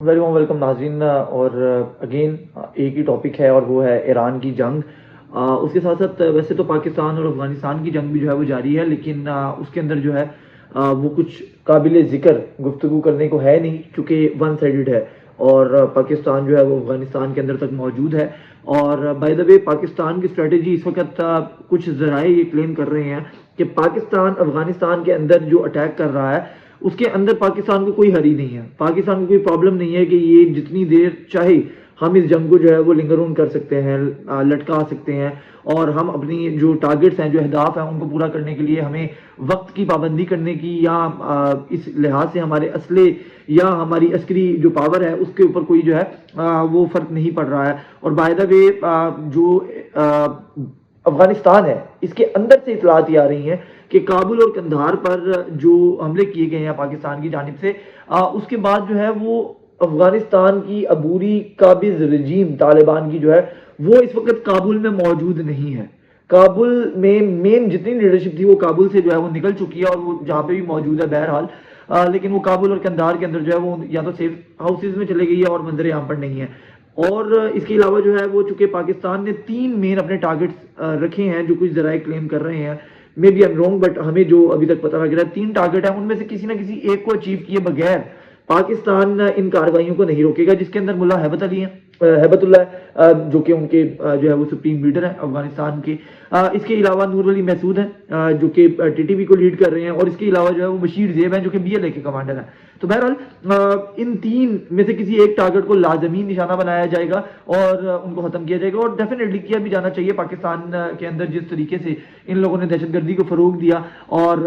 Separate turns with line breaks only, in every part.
Very warm welcome ناظرین، اور again ایک ہی ٹاپک ہے اور وہ ہے ایران کی جنگ۔ اس کے ساتھ ساتھ ویسے تو پاکستان اور افغانستان کی جنگ بھی جو ہے وہ جاری ہے، لیکن اس کے اندر جو ہے وہ کچھ قابل ذکر گفتگو کرنے کو ہے نہیں، چونکہ ون سائیڈڈ ہے اور پاکستان جو ہے وہ افغانستان کے اندر تک موجود ہے۔ اور بائی دا وے پاکستان کی اسٹریٹجی اس وقت کچھ ذرائع یہ کلیم کر رہے ہیں کہ پاکستان افغانستان کے اندر جو اٹیک کر رہا ہے اس کے اندر پاکستان کو کوئی ہری نہیں ہے، پاکستان کو کوئی پرابلم نہیں ہے کہ یہ جتنی دیر چاہے ہم اس جنگ کو جو ہے وہ لنگر کر سکتے ہیں، لٹکا سکتے ہیں، اور ہم اپنی جو ٹارگٹس ہیں، جو اہداف ہیں، ان کو پورا کرنے کے لیے ہمیں وقت کی پابندی کرنے کی یا اس لحاظ سے ہمارے اسلحے یا ہماری عسکری جو پاور ہے اس کے اوپر کوئی جو ہے وہ فرق نہیں پڑ رہا ہے۔ اور بائی دا وے جو افغانستان ہے اس کے اندر سے اطلاعات یہ آ رہی ہیں کہ کابل اور قندھار پر جو حملے کیے گئے ہیں پاکستان کی جانب سے، اس کے بعد جو ہے وہ افغانستان کی عبوری قابض رجیم طالبان کی جو ہے وہ اس وقت کابل میں موجود نہیں ہے۔ کابل میں مین جتنی لیڈرشپ تھی وہ کابل سے جو ہے وہ نکل چکی ہے، اور وہ جہاں پہ بھی موجود ہے بہرحال، لیکن وہ کابل اور قندھار کے اندر جو ہے وہ یا تو سیف ہاؤسز میں چلے گئی ہے اور منظر عام پر نہیں ہے۔ اور اس کے علاوہ جو ہے وہ چونکہ پاکستان نے 3 مین اپنے ٹارگٹس رکھے ہیں جو کچھ ذرائع کلیم کر رہے ہیں، maybe I'm wrong, but ہمیں جو ابھی تک پتہ لگ رہا ہے 3 ٹارگٹ ہیں، ان میں سے کسی نہ کسی ایک کو اچیو کیے بغیر پاکستان ان کارروائیوں کو نہیں روکے گا، جس کے اندر ملا ہیبت علی ہیں، ہیبت اللہ ہے، جو کہ ان کے جو ہے وہ سپریم لیڈر ہیں افغانستان کے۔ اس کے علاوہ نور علی محسود ہیں جو کہ ٹی ٹی پی کو لیڈ کر رہے ہیں، اور اس کے علاوہ جو ہے وہ بشیر زیب ہیں جو کہ بی ایل اے کے کمانڈر ہیں۔ تو بہرحال ان 3 میں سے کسی ایک ٹارگٹ کو لازمی نشانہ بنایا جائے گا اور ان کو ختم کیا جائے گا، اور ڈیفینیٹلی کیا بھی جانا چاہیے۔ پاکستان کے اندر جس طریقے سے ان لوگوں نے دہشت گردی کو فروغ دیا اور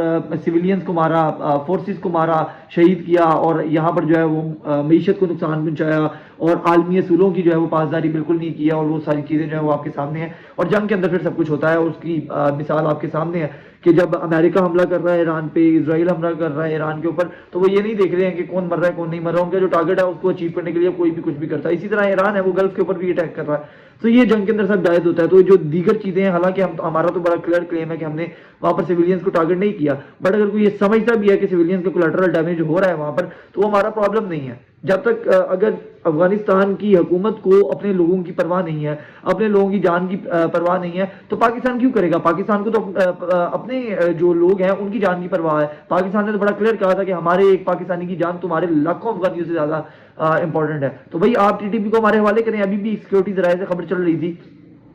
سویلینز کو مارا، فورسز کو مارا، شہید کیا، اور یہاں پر جو ہے وہ معیشت کو نقصان پہنچایا اور عالمی اصولوں کی جو ہے وہ پاسداری بالکل نہیں کیا، اور وہ ساری چیزیں جو ہے وہ آپ کے سامنے ہیں۔ اور جنگ کے اندر پھر سب کچھ ہوتا ہے، اور اس کی مثال آپ کے سامنے ہے کہ جب امریکہ حملہ کر رہا ہے ایران پہ، اسرائیل حملہ کر رہا ہے ایران کے اوپر، تو وہ یہ نہیں دیکھ رہے ہیں کہ کون مر رہا ہے کون نہیں مر رہا، ان کا جو ٹارگٹ ہے اس کو اچیو کرنے کے لیے کوئی بھی کچھ بھی کرتا ہے۔ اسی طرح ایران ہے وہ گلف کے اوپر بھی اٹیک کر رہا ہے، تو یہ جنگ کے اندر سب جائز ہوتا ہے۔ تو جو دیگر چیزیں ہیں، حالانکہ ہمارا تو بڑا کلیئر کلیم ہے کہ ہم نے وہاں پر سویلینز کو ٹارگٹ نہیں کیا، بٹ اگر کوئی یہ سمجھتا بھی ہے کہ سویلینز کا کولیٹرل ڈیمیج ہو رہا ہے وہاں پر، تو وہ ہمارا پرابلم نہیں ہے۔ جب تک اگر افغانستان کی حکومت کو اپنے لوگوں کی پرواہ نہیں ہے، اپنے لوگوں کی جان کی پرواہ نہیں ہے، تو پاکستان کیوں کرے گا؟ پاکستان کو تو اپنے جو لوگ ہیں ان کی جان کی پرواہ ہے۔ پاکستان نے تو بڑا کلیئر کہا تھا کہ ہمارے ایک پاکستانی کی جان تمہارے لاکھوں افغانیوں سے زیادہ امپورٹنٹ ہے۔ تو بھائی آپ ٹی ٹی پی کو ہمارے حوالے کریں۔ ابھی بھی سیکورٹی ذرائع سے خبر چل رہی تھی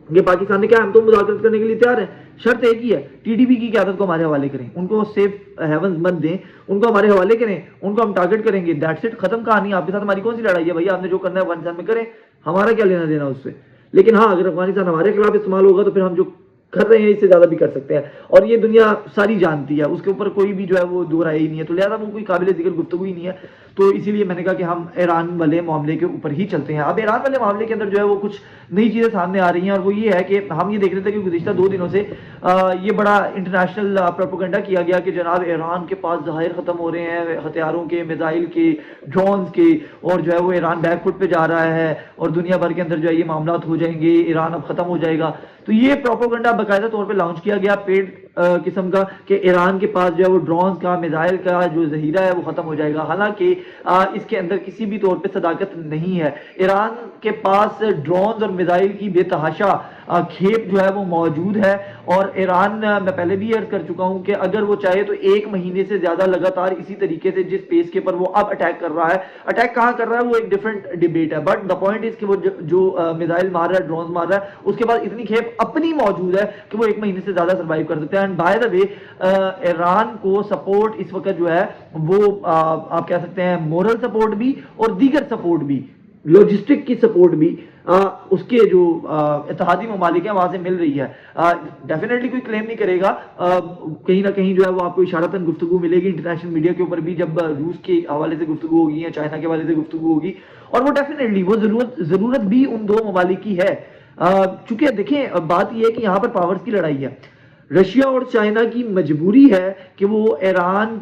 کہ پاکستان نے کیا ہم تو مذاکرات کرنے کے لیے تیار ہیں، شرط ایک ہی ہے، ٹی ٹی پی کی قیادت کو ہمارے حوالے کریں، ان کو سیف ہیونز مت دیں، ان کو ہمارے حوالے کریں، ان کو ہم ٹارگٹ کریں گے، دیٹس اٹ، ختم کہانی۔ آپ کے ساتھ ہماری کون سی لڑائی ہے بھائی؟ آپ نے جو کرنا ہے افغانستان میں کریں، ہمارا کیا لینا دینا اس سے۔ لیکن ہاں، اگر افغانستان ہمارے خلاف استعمال ہوگا تو پھر ہم جو کر رہے ہیں اس سے زیادہ بھی کر سکتے ہیں، اور یہ دنیا ساری جانتی ہے، اس کے اوپر کوئی بھی جو ہے وہ دو رائے ہی نہیں ہے، تو لہٰذا وہ کوئی قابل ذکر گفتگو ہی نہیں ہے۔ تو اسی لیے میں نے کہا کہ ہم ایران والے معاملے کے اوپر ہی چلتے ہیں۔ اب ایران والے معاملے کے اندر جو ہے وہ کچھ نئی چیزیں سامنے آ رہی ہیں، اور وہ یہ ہے کہ ہم یہ دیکھ رہے تھے کہ گزشتہ 2 دنوں سے یہ بڑا انٹرنیشنل پروپیگنڈا کیا گیا کہ جناب ایران کے پاس ذخائر ختم ہو رہے ہیں ہتھیاروں کے، میزائل کے، ڈرونز کے، اور جو ہے وہ ایران بیک فٹ پہ جا رہا ہے، اور دنیا بھر کے اندر جو ہے یہ معاملات ہو جائیں گے، ایران اب ختم ہو جائے گا۔ تو یہ پروپیگنڈا باقاعدہ طور پہ لانچ کیا گیا پیڈ قسم کا کہ ایران کے پاس جو ہے وہ ڈرونز کا، میزائل کا جو ذخیرہ ہے وہ ختم ہو جائے گا، حالانکہ اس کے اندر کسی بھی طور پہ صداقت نہیں ہے۔ ایران کے پاس ڈرونز اور میزائل کی بے تحاشا کھیپ جو ہے وہ موجود ہے، اور ایران، میں پہلے بھی عرض کر چکا ہوں کہ اگر وہ چاہے تو 1 مہینے سے زیادہ لگاتار اسی طریقے سے جس پیس کے پر وہ اب اٹیک کر رہا ہے، اٹیک کہاں کر رہا ہے وہ ایک ڈیفرنٹ ڈیبیٹ ہے، بٹ دا پوائنٹ از کہ وہ جو میزائل مار رہا ہے، ڈرونز مار رہا ہے، اس کے بعد اتنی کھیپ اپنی موجود ہے کہ وہ 1 مہینے سے زیادہ سروائیو کر سکتے ہیں۔ اینڈ بائی دا وے ایران کو سپورٹ اس وقت جو ہے وہ آپ کہہ سکتے ہیں مورل سپورٹ بھی اور دیگر سپورٹ بھی، لاجسٹک کی سپورٹ بھی اس کے جو اتحادی ممالک ہیں وہاں سے مل رہی ہے۔ ڈیفینیٹلی کوئی کلیم نہیں کرے گا، کہیں نہ کہیں جو ہے وہ آپ کو اشارتاً گفتگو ملے گی انٹرنیشنل میڈیا کے اوپر بھی، جب روس کے حوالے سے گفتگو ہوگی یا چائنا کے حوالے سے گفتگو ہوگی، اور وہ ڈیفینیٹلی وہ ضرورت بھی ان 2 ممالک کی ہے۔ چونکہ دیکھیں بات یہ ہے کہ یہاں پر پاورز کی لڑائی ہے، رشیا اور چائنا کی مجبوری ہے کہ وہ ایران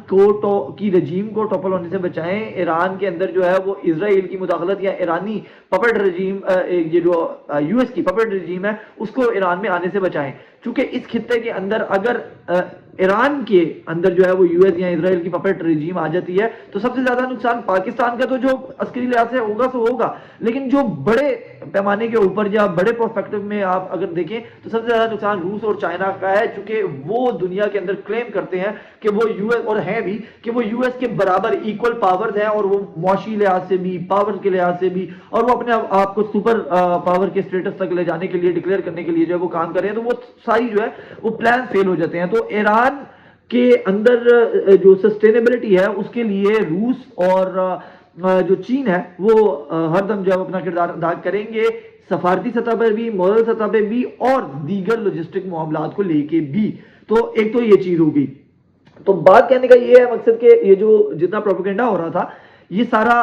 کی رجیم کو ٹوپل ہونے سے بچائیں۔ ایران کے اندر جو ہے وہ اسرائیل کی مداخلت یا ایرانی پپٹ رجیم، یہ جو US کی پپٹ رجیم ہے، اس کو ایران میں آنے سے بچائیں۔ چونکہ اس خطے کے اندر اگر ایران کے اندر جو ہے وہ یو ایس یا اسرائیل کی پپٹ رجیم آ جاتی ہے تو سب سے زیادہ نقصان پاکستان کا تو جو عسکری لحاظ سے ہوگا سو ہوگا، لیکن جو بڑے پیمانے کے اوپر یا بڑے پروسپیکٹو میں آپ اگر دیکھیں تو سب سے زیادہ نقصان روس اور چائنا کا ہے، چونکہ وہ دنیا کے اندر کلیم کرتے ہیں کہ وہ یو ایس اور ہیں بھی کہ وہ یو ایس کے برابر ایکول پاورز ہیں، اور وہ معاشی لحاظ سے بھی، پاور کے لحاظ سے بھی، اور وہ اپنے آپ کو سپر پاور کے اسٹیٹس تک لے جانے کے لیے، ڈکلیئر کرنے کے لیے جو ہے وہ کام کر رہے ہیں، تو وہ ساری جو ہے وہ پلان فیل ہو جاتے ہیں۔ تو ایران کے اندر جو سسٹینیبلٹی ہے اس کے لیے روس اور جو چین ہے وہ ہر دم جو ہے اپنا کردار ادا کریں گے، سفارتی سطح پر بھی، مورل سطح پہ بھی، اور دیگر لوجسٹک معاملات کو لے کے بھی۔ تو ایک تو یہ چیز ہوگی۔ تو بات کہنے کا یہ ہے مقصد کہ یہ جو جتنا پروپیگنڈا ہو رہا تھا یہ سارا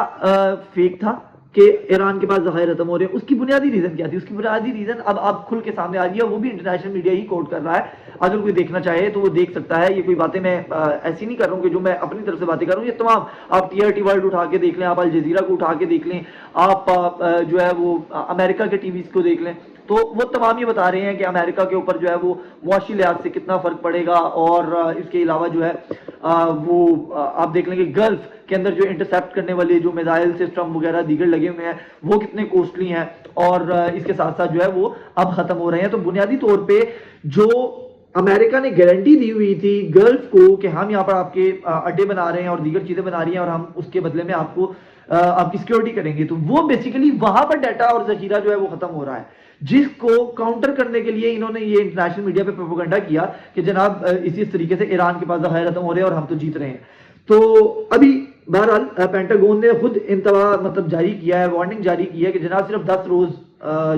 فیک تھا کہ ایران کے پاس ذخائر ختم ہو رہے ہیں۔ اس کی بنیادی ریزن کیا تھی؟ اس کی بنیادی ریزن اب آپ کھل کے سامنے آ رہی ہے، وہ بھی انٹرنیشنل میڈیا ہی کوٹ کر رہا ہے، اگر کوئی دیکھنا چاہے تو وہ دیکھ سکتا ہے۔ یہ کوئی باتیں میں ایسی نہیں کر رہا ہوں کہ جو میں اپنی طرف سے باتیں کر رہا ہوں، یہ تمام آپ ٹی آر ٹی ورلڈ اٹھا کے دیکھ لیں، آپ الجزیرہ کو اٹھا کے دیکھ لیں، آپ جو ہے وہ امریکہ کے ٹی ویز کو دیکھ لیں، تو وہ تمام یہ بتا رہے ہیں کہ امریکہ کے اوپر جو ہے وہ معاشی لحاظ سے کتنا فرق پڑے گا، اور اس کے علاوہ جو ہے وہ آپ دیکھ لیں کہ گلف کے اندر جو انٹرسیپٹ کرنے والے جو میزائل سسٹم وغیرہ دیگر لگے ہوئے ہیں وہ کتنے کوسٹلی ہیں، اور اس کے ساتھ ساتھ جو ہے وہ اب ختم ہو رہے ہیں۔ تو بنیادی طور پہ جو امریکہ نے گارنٹی دی ہوئی تھی گلف کو کہ ہم یہاں پر آپ کے اڈے بنا رہے ہیں اور دیگر چیزیں بنا رہی ہیں، اور ہم اس کے بدلے میں آپ کو آپ کی سیکورٹی کریں گے، تو وہ بیسیکلی وہاں پر ڈیٹا اور ذخیرہ جو ہے وہ ختم ہو رہا ہے، جس کو کاؤنٹر کرنے کے لیے انہوں نے یہ انٹرنیشنل میڈیا پہ پروپیگنڈا کیا کہ جناب اسی طریقے سے ایران کے پاس ذخائر ختم ہو رہے ہیں اور ہم تو جیت رہے ہیں۔ تو ابھی بہرحال پینٹاگون نے خود انتباہ مطلب جاری کیا ہے، وارننگ جاری کی ہے کہ جناب صرف 10 روز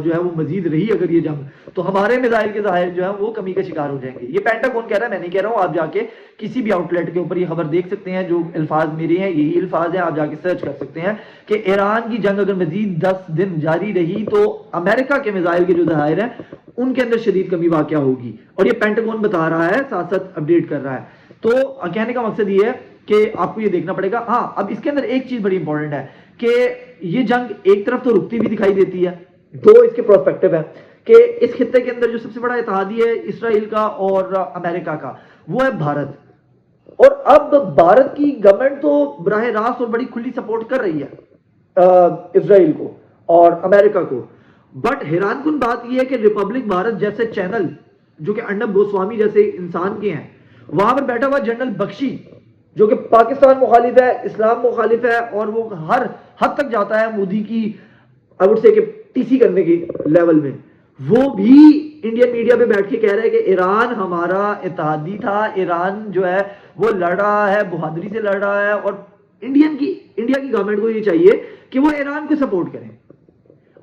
جو ہے وہ مزید رہی اگر یہ جنگ تو ہمارے میزائل کے ذخائر جو ہیں وہ کمی کا شکار ہو جائیں گے۔ یہ پینٹاگون کہہ رہا ہے، میں نہیں کہہ رہا ہوں، آپ جا کے کسی بھی آؤٹ لیٹ کے اوپر یہ خبر دیکھ سکتے ہیں، جو الفاظ میرے ہیں یہی الفاظ ہیں، آپ جا کے سرچ کر سکتے ہیں کہ ایران کی جنگ اگر مزید 10 دن جاری رہی تو امریکہ کے میزائل کے جو ذخائر ہیں ان کے اندر شدید کمی واقع ہوگی، اور یہ پینٹاگون بتا رہا ہے، ساتھ ساتھ اپڈیٹ کر رہا ہے۔ تو کہنے کا مقصد یہ ہے کہ آپ کو یہ دیکھنا پڑے گا۔ ہاں اب اس کے اندر ایک چیز بڑی امپورٹنٹ ہے کہ یہ جنگ ایک طرف تو رکتی بھی دکھائی دیتی ہے، دو اس کے پروسپیکٹو ہے کہ اس خطے کے اندر جو سب سے بڑا اتحادی ہے اسرائیل کا اور امریکہ کا وہ ہے بھارت، اور اب بھارت کی گورنمنٹ تو براہ راست اور بڑی کھلی سپورٹ کر رہی ہے اسرائیل کو اور امریکہ کو، بٹ حیران کن بات یہ ہے کہ ریپبلک بھارت جیسے چینل جو کہ ارنب گوسوامی جیسے انسان کے ہیں، وہاں پر بیٹھا ہوا جنرل بخشی جو کہ پاکستان مخالف ہے، اسلام مخالف ہے، اور وہ ہر حد تک جاتا ہے مودی کی I would say کہ ٹی سی کرنے کی لیول میں، وہ بھی انڈین میڈیا پہ بیٹھ کے کہہ رہے ہیں کہ ایران ہمارا اتحادی تھا، ایران جو ہے وہ لڑ رہا ہے، بہادری سے لڑ رہا ہے، اور انڈیا کی گورنمنٹ کو یہ چاہیے کہ وہ ایران کو سپورٹ کریں،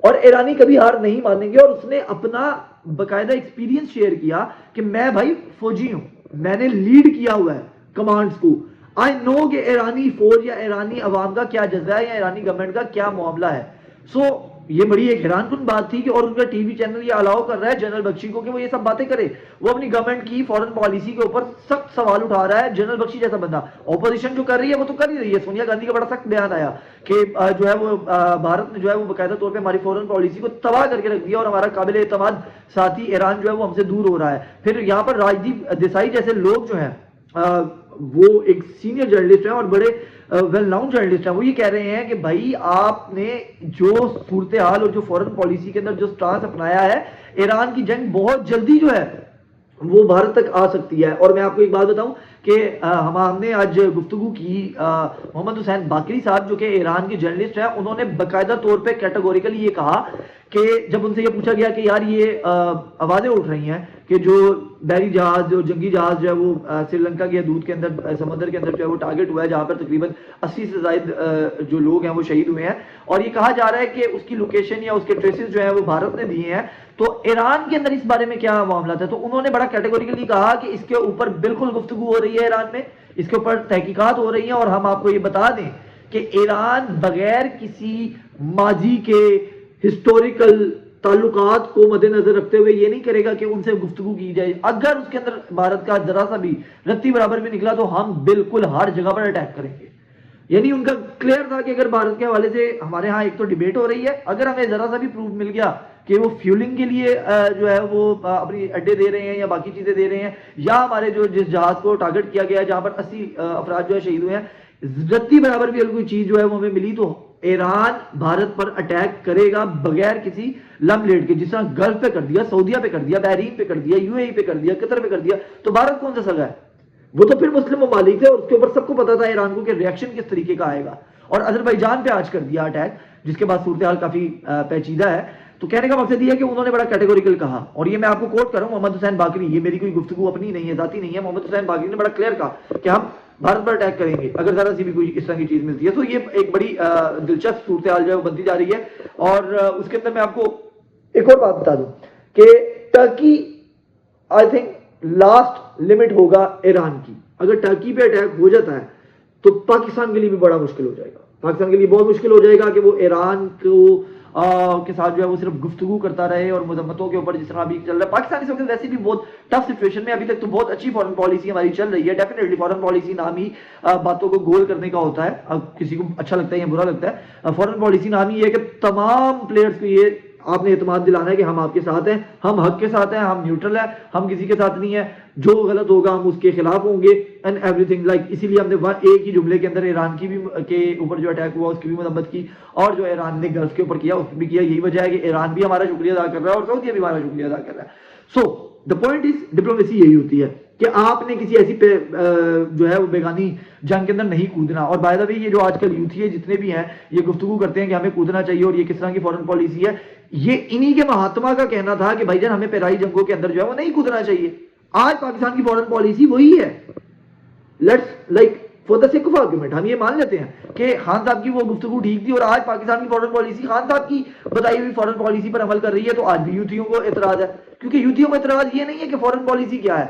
اور ایرانی کبھی ہار نہیں مانیں گے۔ اور اس نے اپنا باقاعدہ ایکسپیرینس شیئر کیا کہ میں بھائی فوجی ہوں، میں نے لیڈ کیا ہوا ہے کمانڈز کو، آئی نو کہ ایرانی فوج یا ایرانی عوام کا کیا جذبہ ہے یا ایرانی گورنمنٹ کا کیا معاملہ ہے۔ سو یہ بڑی ایک حیران کن بات تھی کہ اور ان کا ٹی وی چینل یہ الاؤ کر رہا ہے جنرل بخشی کو کہ وہ یہ سب باتیں کرے، وہ اپنی گورنمنٹ کی فورن پالیسی کے اوپر سخت سوال اٹھا رہا ہے۔ جنرل بخشی جیسا بندہ، اپوزیشن جو کر رہی ہے وہ تو کر ہی رہی ہے، سونیا گاندھی کا بڑا سخت بیان آیا کہ جو ہے وہ بھارت نے جو ہے وہ باقاعدہ طور پہ ہماری فورن پالیسی کو تباہ کر کے رکھ دیا، اور ہمارا قابل اعتماد ساتھی ایران جو ہے وہ ہم سے دور ہو رہا ہے۔ پھر یہاں پر راجدیپ دیسائی جیسے لوگ جو ہیں وہ ایک سینئر جرنلسٹ ہیں اور بڑے ویل ناؤن جرنلسٹ ہیں، وہ یہ کہہ رہے ہیں کہ بھائی آپ نے جو صورتحال اور جو فورن پالیسی کے اندر جو سٹانس اپنایا ہے، ایران کی جنگ بہت جلدی جو ہے وہ بھارت تک آ سکتی ہے۔ اور میں آپ کو ایک بات بتاؤں کہ ہم نے آج گفتگو کی محمد حسین باقری صاحب جو کہ ایران کے جرنلسٹ ہیں، انہوں نے باقاعدہ طور پہ کیٹیگوریکلی یہ کہا کہ جب ان سے یہ پوچھا گیا کہ یار یہ آوازیں اٹھ رہی ہیں کہ جو بحری جہاز جو جنگی جہاز جو ہے وہ سری لنکا کی حدود کے اندر سمندر کے اندر جو ہے وہ ٹارگٹ ہوا ہے، جہاں پر تقریباً 80 سے زائد جو لوگ ہیں وہ شہید ہوئے ہیں، اور یہ کہا جا رہا ہے کہ اس کی لوکیشن یا اس کے ٹریسز جو ہیں وہ بھارت نے دیے ہیں، تو ایران کے اندر اس بارے میں کیا معاملات ہے؟ تو انہوں نے بڑا کیٹیگوریکلی کہا کہ اس کے اوپر بالکل گفتگو ہو رہی ہے ایران میں، اس کے اوپر تحقیقات ہو رہی ہیں، اور ہم آپ کو یہ بتا دیں کہ ایران بغیر کسی ماضی کے ہسٹوریکل تعلقات کو مد نظر رکھتے ہوئے یہ نہیں کرے گا کہ ان سے گفتگو کی جائے۔ اگر اس کے اندر بھارت کا ذرا سا بھی رتی برابر بھی نکلا تو ہم بالکل ہر جگہ پر اٹیک کریں گے، یعنی ان کا کلیئر تھا کہ اگر بھارت کے حوالے سے ہمارے ہاں ایک تو ڈیبیٹ ہو رہی ہے، اگر ہمیں ذرا سا بھی پروف مل گیا کہ وہ فیولنگ کے لیے جو ہے وہ اپنی اڈے دے رہے ہیں یا باقی چیزیں دے رہے ہیں، یا ہمارے جو جس جہاز کو ٹارگٹ کیا گیا ہے جہاں پر 80 افراد جو ہے شہید ہوئے ہیں، رتی برابر بھی اگر کوئی چیز جو ہے وہ ہمیں ملی تو ایران بھارت پر اٹیک کرے گا بغیر کسی لم لیٹ کے، جس طرح گلف پہ کر دیا، سعودیہ پہ کر دیا، بحرین پہ کر دیا، یو اے ای پہ کر دیا، قطر پہ کر دیا، تو بھارت کون سا سگا ہے؟ وہ تو پھر مسلم ممالک تھے اور اس کے اوپر سب کو پتا تھا ایران کو کہ ریئیکشن کس طریقے کا آئے گا، اور اذربائیجان پہ آج کر دیا اٹیک، جس کے بعد صورتحال کافی پیچیدہ ہے۔ تو کہنے کا مقصد یہ ہے کہ انہوں نے بڑا کیٹیگوریکل کہا، اور یہ میں آپ کو کوٹ کروں محمد حسین باقری، یہ میری کوئی گفتگو اپنی نہیں ہے، ذاتی نہیں ہے، محمد حسین باقری نے بڑا کلیئر کہا کہ ہم بھارت پر اٹیک کریں گے اگر ذرا سی بھی کوئی اس طرح کی چیز ملتی ہے۔ تو یہ ایک بڑی دلچسپ صورتحال جو ہے وہ بنتی جا رہی ہے، اور اس کے اندر میں آپ کو ایک اور بات بتا دوں کہ Turkey I think last limit ہوگا ایران کی، اگر ٹرکی پہ اٹیک ہو جاتا ہے تو پاکستان کے لیے بھی بڑا مشکل ہو جائے گا، پاکستان کے لیے بہت مشکل ہو جائے گا کہ وہ ایران کو کے ساتھ جو ہے وہ صرف گفتگو کرتا رہے اور مذمتوں کے اوپر، جس طرح ابھی چل رہا ہے پاکستان اس وقت ویسے بھی بہت ٹف سچویشن میں، ابھی تک تو بہت اچھی فارن پالیسی ہماری چل رہی ہے، ڈیفینیٹلی فارن پالیسی نام ہی باتوں کو گول کرنے کا ہوتا ہے، اب کسی کو اچھا لگتا ہے یا برا لگتا ہے، فارن پالیسی نام ہی یہ ہے کہ تمام پلیئرز کو یہ آپ نے اعتماد دلانا ہے کہ ہم آپ کے ساتھ ہیں، ہم حق کے ساتھ ہیں، ہم نیوٹرل ہیں، ہم کسی کے ساتھ نہیں ہیں، جو غلط ہوگا ہم اس کے خلاف ہوں گے اینڈ ایوری تھنگ لائک، اسی لیے ہم نے ایک ہی جملے کے اندر ایران کی بھی کے اوپر جو اٹیک ہوا اس کی بھی مذمت کی، اور جو ایران نے گلف کے اوپر کیا اس بھی کیا، یہی وجہ ہے کہ ایران بھی ہمارا شکریہ ادا کر رہا ہے اور سعودیہ بھی ہمارا شکریہ ادا کر رہا ہے۔ سو دا پوائنٹ از ڈپلومیسی یہی ہوتی ہے کہ آپ نے کسی ایسی پہ جو ہے وہ بیگانی جنگ کے اندر نہیں کودنا، اور بائی دا وے یہ جو آج کل یوتھی جتنے بھی ہیں یہ گفتگو کرتے ہیں کہ ہمیں کودنا چاہیے اور یہ کس طرح کی فارن پالیسی ہے، یہ انہی کے مہاتما کا کہنا تھا کہ بھائی جان ہمیں پیرائی جنگوں کے اندر جو ہے وہ نہیں کودنا چاہیے۔ آج پاکستان کی فارن پالیسی وہی ہے، let's like for the sake of argument ہم یہ مان لیتے ہیں کہ خان صاحب کی وہ گفتگو ٹھیک تھی اور آج پاکستان کی فارن پالیسی خان صاحب کی بتائی ہوئی فارن پالیسی پر عمل کر رہی ہے، تو آج بھی یوتھیوں کو اعتراض ہے، کیونکہ یوتھیوں کو اعتراض یہ نہیں ہے کہ فارن پالیسی کیا ہے،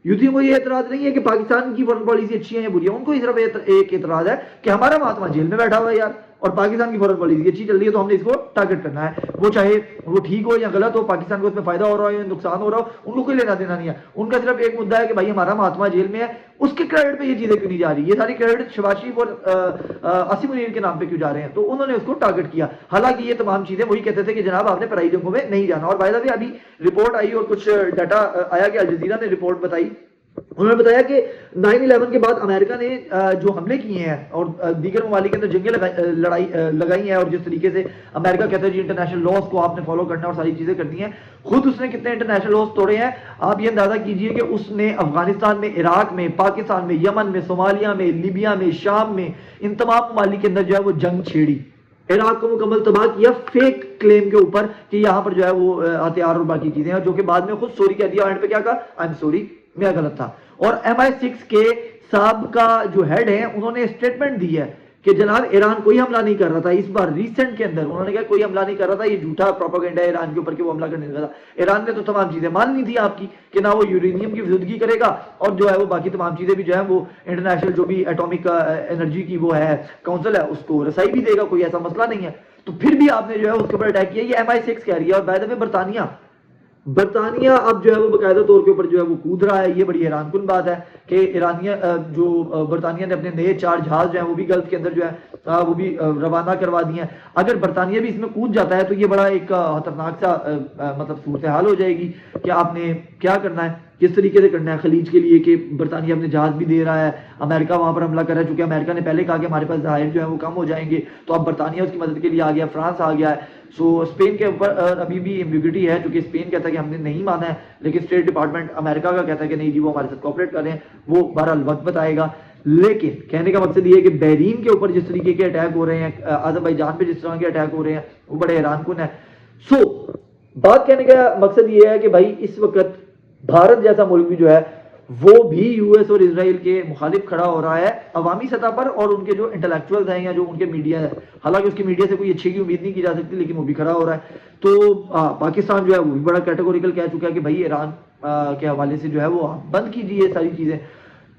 یوتھیوں کو یہ اعتراض نہیں ہے کہ پاکستان کی فارن پالیسی اچھی ہے یا بری ہے، ان کو صرف ایک اعتراض ہے کہ ہمارا مہاتما جیل میں بیٹھا ہوا ہے یار، اور پاکستان کی فارن پالیسی اچھی چل رہی ہے تو ہم نے اس کو ٹارگٹ کرنا ہے، وہ چاہے وہ ٹھیک ہو یا غلط ہو، پاکستان کو اس میں فائدہ ہو رہا ہو یا نقصان ہو رہا ہو، ان کو کوئی لینا دینا نہیں ہے، ان کا صرف ایک مدعا ہے کہ بھائی ہمارا مہاتما جیل میں ہے، اس کے کریڈٹ پہ یہ چیزیں کیوں نہیں جا رہی، یہ ساری کریڈٹ شہباز شریف اور عاصم منیر کے نام پہ کیوں جا رہے ہیں، تو انہوں نے اس کو ٹارگٹ کیا، حالانکہ یہ تمام چیزیں وہی کہتے تھے کہ جناب آپ نے پرائی جنگوں میں نہیں جانا۔ اور بائی دا وے ابھی رپورٹ آئی اور کچھ ڈاٹا آیا کہ الجزیرہ نے رپورٹ بتائی، انہوں نے بتایا کہ 9/11 کے بعد امریکہ نے جو حملے کیے ہیں اور دیگر ممالک کے اندر جنگیں لگائی ہیں، اور جس طریقے سے امریکہ کہتا ہے جی انٹرنیشنل لاز کو آپ نے فالو کرنا اور ساری چیزیں کرنی ہیں، خود اس نے کتنے انٹرنیشنل لاز توڑے ہیں آپ یہ اندازہ کیجئے کہ اس نے افغانستان میں، عراق میں، پاکستان میں، یمن میں، صومالیہ میں، لیبیا میں، شام میں، ان تمام ممالک کے اندر جو ہے وہ جنگ چھیڑی، عراق کو مکمل تباہ کیا فیک کلیم کے اوپر کہ یہاں پر جو ہے وہ ہتھیار اور باقی چیزیں ہیں، جو کہ بعد میں خود سوری کہہ دیا، اینڈ پہ کیا کہا آئی ایم سوری میرا غلط تھا۔ اور MI6 کے سابقہ جو ہیڈ ہیں انہوں نے اسٹیٹمنٹ دی ہے کہ جناب ایران کوئی حملہ نہیں کر رہا تھا، اس بار ریسنٹ کے اندر انہوں نے کہا کوئی حملہ نہیں کر رہا تھا، یہ جھوٹا پروپیگنڈا ہے ایران کے اوپر کہ وہ حملہ کرنے لگا تھا، ایران نے تو تمام چیزیں مان لی تھی آپ کی کہ نہ وہ یورینیم کی فزودگی کرے گا، اور جو ہے وہ باقی تمام چیزیں بھی جو ہے وہ انٹرنیشنل جو بھی ایٹامک انرجی کی وہ ہے کونسل ہے اس کو رسائی بھی دے گا، کوئی ایسا مسئلہ نہیں ہے، تو پھر بھی آپ نے جو ہے اس کے اوپر اٹیک کیا، یہ MI6 کہہ رہی ہے۔ اور بائی دا وے برطانیہ اب جو ہے وہ باقاعدہ طور کے اوپر جو ہے وہ کود رہا ہے، یہ بڑی حیران کن بات ہے کہ ایرانیہ جو برطانیہ نے اپنے نئے 4 جہاز جو ہیں وہ بھی گلف کے اندر جو ہے وہ بھی روانہ کروا دیے ہیں، اگر برطانیہ بھی اس میں کود جاتا ہے تو یہ بڑا ایک خطرناک سا مطلب صورتحال ہو جائے گی کہ آپ نے کیا کرنا ہے، کس طریقے سے کرنا ہے خلیج کے لیے، کہ برطانیہ اپنے جہاز بھی دے رہا ہے، امریکہ وہاں پر حملہ کر رہا ہے، چونکہ امریکہ نے پہلے کہا کہ ہمارے پاس ذخائر جو ہیں وہ کم ہو جائیں گے، تو اب برطانیہ اس کی مدد کے لیے آ گیا، فرانس آ گیا ہے، سو اسپین کے اوپر ابھی بھی ایمبیگوٹی ہے، جو کہ اسپین کہتا ہے کہ ہم نے نہیں مانا ہے، لیکن اسٹیٹ ڈپارٹمنٹ امریکہ کا کہتا ہے کہ نہیں جی وہ ہمارے ساتھ کوآپریٹ کر رہے ہیں، وہ بہرحال وقت بتائے گا۔ لیکن کہنے کا مقصد یہ ہے کہ بحرین کے اوپر جس طریقے کے اٹیک ہو رہے ہیں، آذربائیجان پہ جس طرح کے اٹیک ہو رہے ہیں، وہ بڑے حیران کن ہے۔ سو بات کہنے کا مقصد یہ ہے کہ بھائی اس وقت بھارت جیسا ملک بھی جو ہے وہ بھی یو ایس اور اسرائیل کے مخالف کھڑا ہو رہا ہے عوامی سطح پر، اور ان کے جو انٹلیکچوئلز ہیں یا جو ان کے میڈیا ہے، حالانکہ اس کی میڈیا سے کوئی اچھے کی امید نہیں کی جا سکتی، لیکن وہ بھی کھڑا ہو رہا ہے۔ تو پاکستان جو ہے وہ بھی بڑا کیٹیگوریکل کہہ چکا ہے کہ بھائی ایران کے حوالے سے جو ہے وہ بند کیجیے ساری چیزیں۔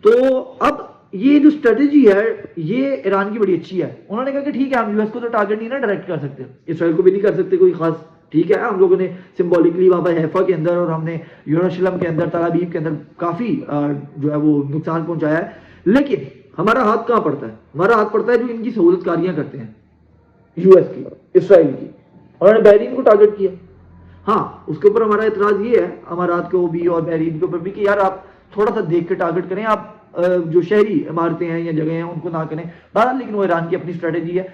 تو اب یہ جو اسٹریٹجی ہے یہ ایران کی بڑی اچھی ہے، انہوں نے کہا کہ ٹھیک ہے ہم یو ایس کو تو ٹارگٹ نہیں نا ڈائریکٹ کر سکتے، اسرائیل کو بھی نہیں کر سکتے کوئی خاص، ٹھیک ہے ہم لوگوں نے سمبولکلی وہاں پر حیفا کے اندر اور ہم نے یروشلم کے اندر، تل ابیب کے اندر کافی جو ہے وہ نقصان پہنچایا ہے، لیکن ہمارا ہاتھ کہاں پڑتا ہے؟ ہمارا ہاتھ پڑتا ہے جو ان کی سہولت کاریاں کرتے ہیں، یو ایس کی، اسرائیل کی، انہوں نے بحرین کو ٹارگٹ کیا. ہاں اس کے اوپر ہمارا اعتراض یہ ہے امارات کو بھی اور بحرین کے اوپر بھی کہ یار آپ تھوڑا سا دیکھ کے ٹارگٹ کریں، آپ جو شہری عمارتیں ہیں یا جگہیں ہیں ان کو نہ کریں. بہرحال لیکن وہ ایران کی اپنی اسٹریٹجی ہے.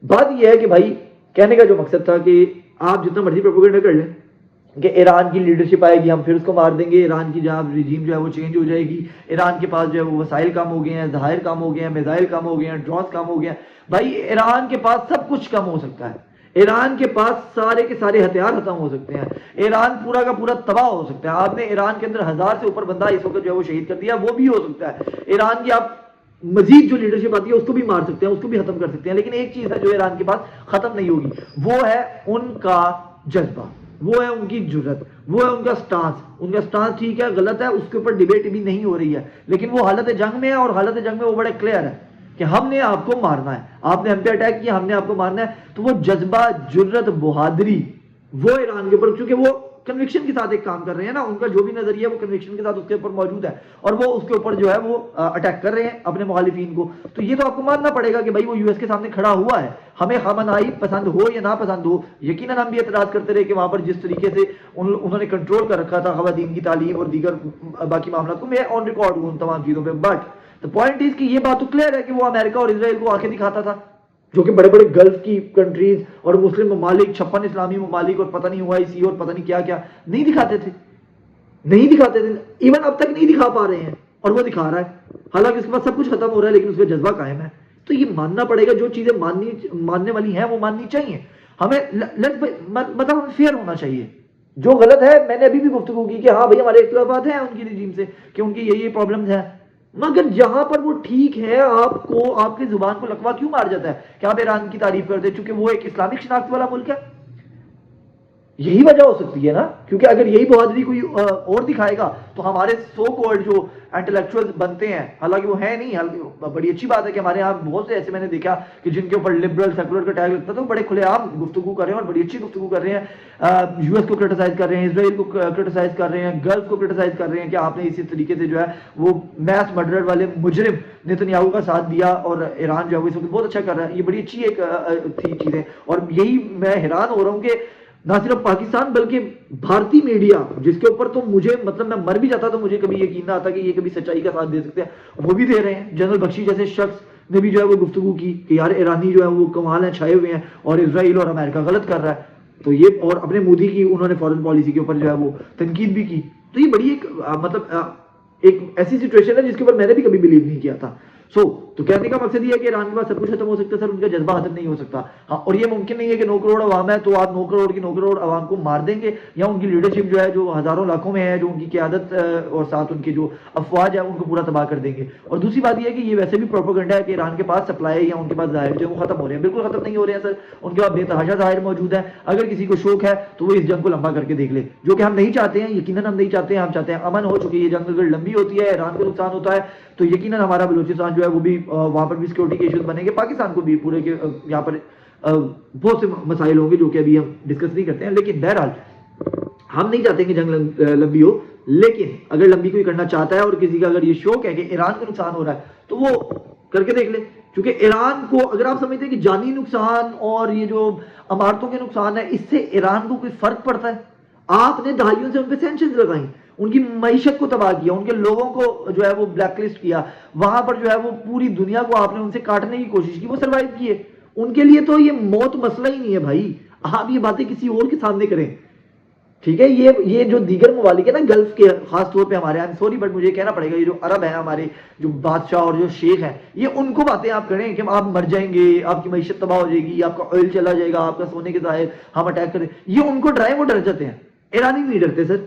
بات یہ ہے کہ بھائی کہنے کا جو مقصد تھا کہ آپ جتنا مرضی پروپیگنڈا کر لیں کہ ایران کی لیڈرشپ آئے گی ہم پھر اس کو مار دیں گے، ایران کی جہاں رجیم جو ہے وہ چینج ہو جائے گی، ایران کے پاس جو ہے وہ وسائل کم ہو گئے ہیں، ذخائر کم ہو گئے ہیں، میزائل کم ہو گئے ہیں، ڈرونز کم ہو گئے ہیں. بھائی ایران کے پاس سب کچھ کم ہو سکتا ہے، ایران کے پاس سارے کے سارے ہتھیار ختم ہو سکتے ہیں، ایران پورا کا پورا تباہ ہو سکتا ہے. آپ نے ایران کے اندر 1000 سے اوپر بندہ اس وقت جو ہے وہ شہید کر دیا، وہ بھی ہو سکتا ہے. ایران کی آپ مزید جو لیڈرشپ آتی ہے اس کو بھی مار سکتے ہیں، اس کو بھی ختم کر سکتے ہیں. لیکن ایک چیز ہے جو ایران کے پاس ختم نہیں ہوگی، وہ ہے ان کا جذبہ، وہ ہے ان کی جرت، وہ ہے ان کا سٹانس. ان کا سٹانس ٹھیک ہے غلط ہے اس کے اوپر ڈیبیٹ بھی نہیں ہو رہی ہے، لیکن وہ حالت جنگ میں ہے اور حالت جنگ میں وہ بڑے کلیئر ہے کہ ہم نے آپ کو مارنا ہے، آپ نے ہم پہ اٹیک کیا، ہم نے آپ کو مارنا ہے. تو وہ جذبہ، جرت، بہادری وہ ایران کے اوپر، چونکہ وہ کنوکشن کے ساتھ ایک کام کر رہے ہیں نا، ان کا جو بھی نظریہ وہ کنوکشن کے ساتھ اس کے اوپر موجود ہے اور وہ اس کے اوپر جو ہے وہ اٹیک کر رہے ہیں اپنے مخالفین کو. تو یہ تو آپ کو ماننا پڑے گا کہ بھائی وہ یو ایس کے سامنے کھڑا ہوا ہے، ہمیں خامنہائی پسند ہو یا نہ پسند ہو. یقیناً ہم بھی اعتراض کرتے رہے کہ وہاں پر جس طریقے سے انہوں نے کنٹرول کر رکھا تھا خواتین کی تعلیم اور دیگر باقی معاملات کو، میں آن ریکارڈ ہوں ان تمام چیزوں پہ. بٹ پوائنٹ از کہ یہ بات تو کلیئر ہے کہ وہ امریکہ اور اسرائیل کو آنکھیں دکھاتا تھا، جو کہ بڑے بڑے گلف کی کنٹریز اور مسلم ممالک، 56 اسلامی ممالک اور پتہ نہیں OIC اور پتہ نہیں کیا کیا نہیں دکھاتے تھے، نہیں دکھاتے تھے. ایون اب تک نہیں دکھا پا رہے ہیں اور وہ دکھا رہا ہے، حالانکہ اس کے بعد سب کچھ ختم ہو رہا ہے لیکن اس کا جذبہ قائم ہے. تو یہ ماننا پڑے گا، جو چیزیں ماننے والی ہیں وہ ماننی چاہیے ہمیں. مطلب ہمیں فیئر ہونا چاہیے. جو غلط ہے میں نے ابھی بھی گفتگو کی کہ ہاں بھائی ہمارے اختلافات ہیں ان کی رجیم سے کہ ان کی یہ پرابلمز ہیں، مگر جہاں پر وہ ٹھیک ہے آپ کو آپ کی زبان کو لقوہ کیوں مار جاتا ہے کہ آپ ایران کی تعریف کرتے ہیں چونکہ وہ ایک اسلامک شناخت والا ملک ہے؟ یہی وجہ ہو سکتی ہے نا، کیونکہ اگر یہی بہادری کوئی اور دکھائے گا تو ہمارے سو کالڈ جو انٹلیکچوئل بنتے ہیں، حالانکہ وہ ہیں نہیں، بڑی اچھی بات ہے کہ ہمارے یہاں بہت سے ایسے میں نے دیکھا کہ جن کے اوپر لبرل سیکولر کا ٹیگ لگتا تھا، وہ بڑے کھلے عام گفتگو کر رہے ہیں اور بڑی اچھی گفتگو کر رہے ہیں. US کو کرٹیسائز کر رہے ہیں، اسرائیل کو کرٹیسائز کر رہے ہیں، گلف کو کرٹیسائز کر رہے ہیں کہ آپ نے اسی طریقے سے جو ہے وہ میس مرڈر والے مجرم نیتنیاہو کا ساتھ دیا اور ایران جو ہے وہ اس وقت بہت اچھا کر رہا ہے. یہ بڑی اچھی ایک تھی چیزیں، اور یہی میں حیران ہو رہا ہوں کہ نہ صرف پاکستان بلکہ بھارتی میڈیا، جس کے اوپر تو مجھے مطلب میں مر بھی جاتا تو مجھے کبھی یقین نہ آتا کہ یہ کبھی سچائی کا ساتھ دے سکتے ہیں، وہ بھی دے رہے ہیں. جنرل بخشی جیسے شخص نے بھی جو ہے وہ گفتگو کی کہ یار ایرانی جو ہے وہ کمال ہیں، چھائے ہوئے ہیں اور اسرائیل اور امریکہ غلط کر رہا ہے. تو یہ اور اپنے مودی کی انہوں نے فارن پالیسی کے اوپر جو ہے وہ تنقید بھی کی. تو یہ بڑی ایک مطلب ایک ایسی سچویشن ہے جس کے اوپر میں نے بھی کبھی بلیو نہیں کیا تھا. تو کہنے کا مقصد یہ ہے کہ ایران کے پاس سب کچھ ختم ہو سکتا ہے سر، ان کا جذبہ ختم نہیں ہو سکتا. ہاں، اور یہ ممکن نہیں ہے کہ 9 کروڑ عوام ہے تو آپ 9 کروڑ کی 9 کروڑ عوام کو مار دیں گے، یا ان کی لیڈرشپ جو ہے جو ہزاروں لاکھوں میں ہے، جو ان کی قیادت اور ساتھ ان کے جو افواج ہے ان کو پورا تباہ کر دیں گے. اور دوسری بات یہ ہے کہ یہ ویسے بھی پروپیگنڈا ہے کہ ایران کے پاس سپلائی یا ان کے پاس ظاہر جو ہے وہ ختم ہو رہے ہیں. بالکل ختم نہیں ہو رہے ہیں سر، ان کے پاس بے تحاشا ظاہر موجود ہے. اگر کسی کو شوق ہے تو وہ اس جنگ کو لمبا کر کے دیکھ لے، جو کہ ہم نہیں چاہتے ہیں. یقیناً ہم نہیں چاہتے ہیں، ہم چاہتے ہیں امن ہو. چونکہ یہ جنگ اگر لمبی ہوتی ہے، ایران کو نقصان ہوتا ہے تو یقیناً ہمارا بلوچستان جو ہے وہ بھی وہاں پر بھی سیکورٹی کے ایشوز بنیں گے، پاکستان کو بھی پورے کے یہاں پر بہت سے مسائل ہوں گے جو کہ ابھی ہم ڈسکس نہیں کرتے ہیں. لیکن بہرحال ہم نہیں چاہتے کہ جنگ لمبی ہو، لیکن اگر لمبی کوئی کرنا چاہتا ہے اور کسی کا اگر یہ شوق ہے کہ ایران کو نقصان ہو رہا ہے تو وہ کر کے دیکھ لے. کیونکہ ایران کو اگر آپ سمجھتے ہیں کہ جانی نقصان اور یہ جو عمارتوں کے نقصان ہے اس سے ایران کو کوئی فرق پڑتا ہے، آپ نے دہائیوں سے ان پہ سینکشنز لگائیں، ان کی معیشت کو تباہ کیا، ان کے لوگوں کو جو ہے وہ بلیک لسٹ کیا، وہاں پر جو ہے وہ پوری دنیا کو آپ نے ان سے کاٹنے کی کوشش کی، وہ سروائیو کیے. ان کے لیے تو یہ موت مسئلہ ہی نہیں ہے بھائی. آپ یہ باتیں کسی اور کے سامنے کریں، ٹھیک ہے. یہ جو دیگر ممالک ہے نا گلف کے، خاص طور پہ ہمارے یہاں، سوری بٹ مجھے کہنا پڑے گا، یہ جو عرب ہیں ہمارے جو بادشاہ اور جو شیخ ہیں، یہ ان کو باتیں آپ کریں کہ آپ مر جائیں گے، آپ کی معیشت تباہ ہو جائے گی، آپ کا آئل چلا جائے گا، آپ کا سونے کے ظاہر ہم اٹیک کریں، یہ ان کو ڈرائیں، وہ ڈر جاتے ہیں. ایرانی نہیں ڈرتے سر،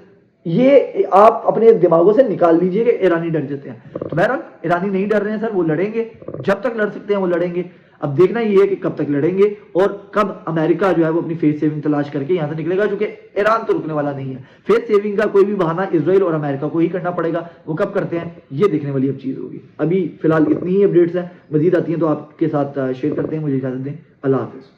یہ آپ اپنے دماغوں سے نکال لیجئے کہ ایرانی ڈر جاتے ہیں. تو بہرحال ایرانی نہیں ڈر رہے ہیں سر، وہ لڑیں گے جب تک لڑ سکتے ہیں وہ لڑیں گے. اب دیکھنا یہ ہے کہ کب تک لڑیں گے اور کب امریکہ جو ہے وہ اپنی فیس سیونگ تلاش کر کے یہاں سے نکلے گا، چونکہ ایران تو رکنے والا نہیں ہے. فیس سیونگ کا کوئی بھی بہانہ اسرائیل اور امریکہ کو ہی کرنا پڑے گا، وہ کب کرتے ہیں یہ دیکھنے والی اب چیز ہوگی. ابھی فی الحال اتنی ہی اپڈیٹس ہیں، مزید آتی ہیں تو آپ کے ساتھ شیئر کرتے ہیں. مجھے اجازت دیں، اللہ حافظ.